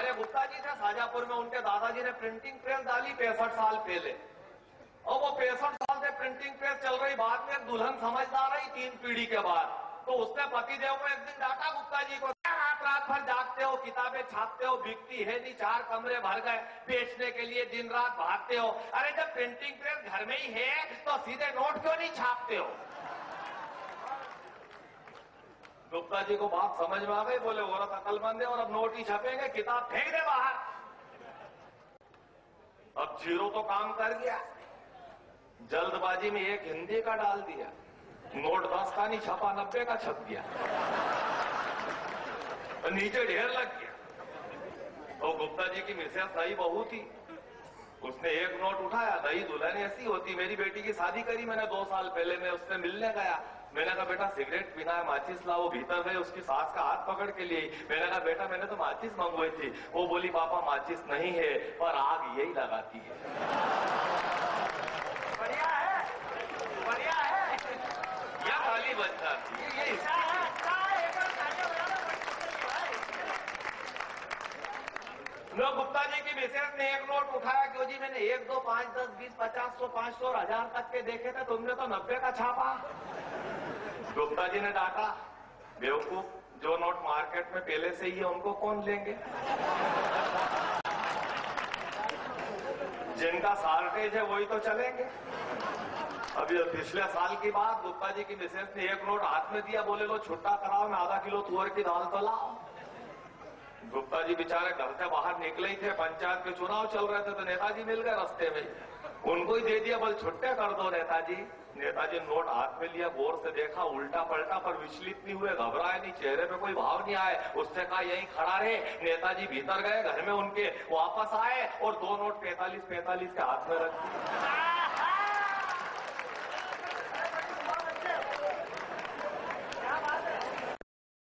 हमारे गुप्ता जी थे शाजापुर में, उनके दादाजी ने प्रिंटिंग प्रेस डाली 65 साल पहले, और वो 65 साल से प्रिंटिंग प्रेस चल रही। बाद में एक दुल्हन समझदार आई 3 पीढ़ी के बाद, तो उसने पतिदेव को एक दिन डांटा गुप्ता जी को, रात भर जागते हो, किताबें छापते हो, बिकती है नहीं, 4 कमरे भर गए, बेचने के लिए दिन रात भागते हो। अरे जब प्रिंटिंग प्रेस घर में ही है तो सीधे नोट क्यों नहीं छापते हो? गुप्ता जी को बात समझ में आ गई, बोले औरत अकलमंद है और अब नोट ही छपेंगे, किताब फेंक दे बाहर। अब जीरो तो काम कर गया, जल्दबाजी में एक हिंदी का डाल दिया, नोट 10 का नहीं छपा, 90 का छप गया, नीचे ढेर लग गया। तो गुप्ता जी की मिसेस नई बहू थी, उसने एक नोट उठाया, नई दुल्हन ऐसी होती, मेरी बेटी की शादी करी मैंने 2 साल पहले, मैं उससे मिलने गया, मैंने कहा बेटा सिगरेट पीना है, माचिस लाओ, भीतर गए, उसकी सास का हाथ पकड़ के लिए, मैंने कहा बेटा मैंने तो माचिस मंगवाई थी, वो बोली पापा माचिस नहीं है पर आग यही लगाती है। बढ़िया है, बढ़िया है, या गाली बच जाती है, ये लोग। गुप्ता जी की मिसेस ने एक नोट उठाया, क्यों जी मैंने 1, 2, 5, 10, 20, 50, 100, 500 और 1000 तक के देखे थे, तुमने तो 90 का छापा। गुप्ता जी ने डांटा, बेवकूफ, जो नोट मार्केट में पहले से ही है उनको कौन लेंगे, जिनका शॉर्टेज है वही तो चलेंगे। अभी पिछले साल की बात, गुप्ता जी की मिसेस ने एक नोट हाथ में दिया, बोले लो छुट्टा कराओ, मैं आधा किलो तुअर की दाल तो लाओ। गुप्ता जी बेचारे घर से बाहर निकले ही थे, पंचायत के चुनाव चल रहे थे, तो नेताजी मिल गए रास्ते में, उनको ही दे दिया, बोल छुट्टे कर दो नेताजी। नेताजी नोट हाथ में लिया, गौर से देखा, उल्टा पलटा, पर विचलित नहीं हुए, घबराए नहीं, चेहरे पे कोई भाव नहीं आए। उससे कहा यही खड़ा रहे। नेताजी भीतर गए, घर में उनके वापस आए और 2 नोट 45-45 के हाथ में रख दिए।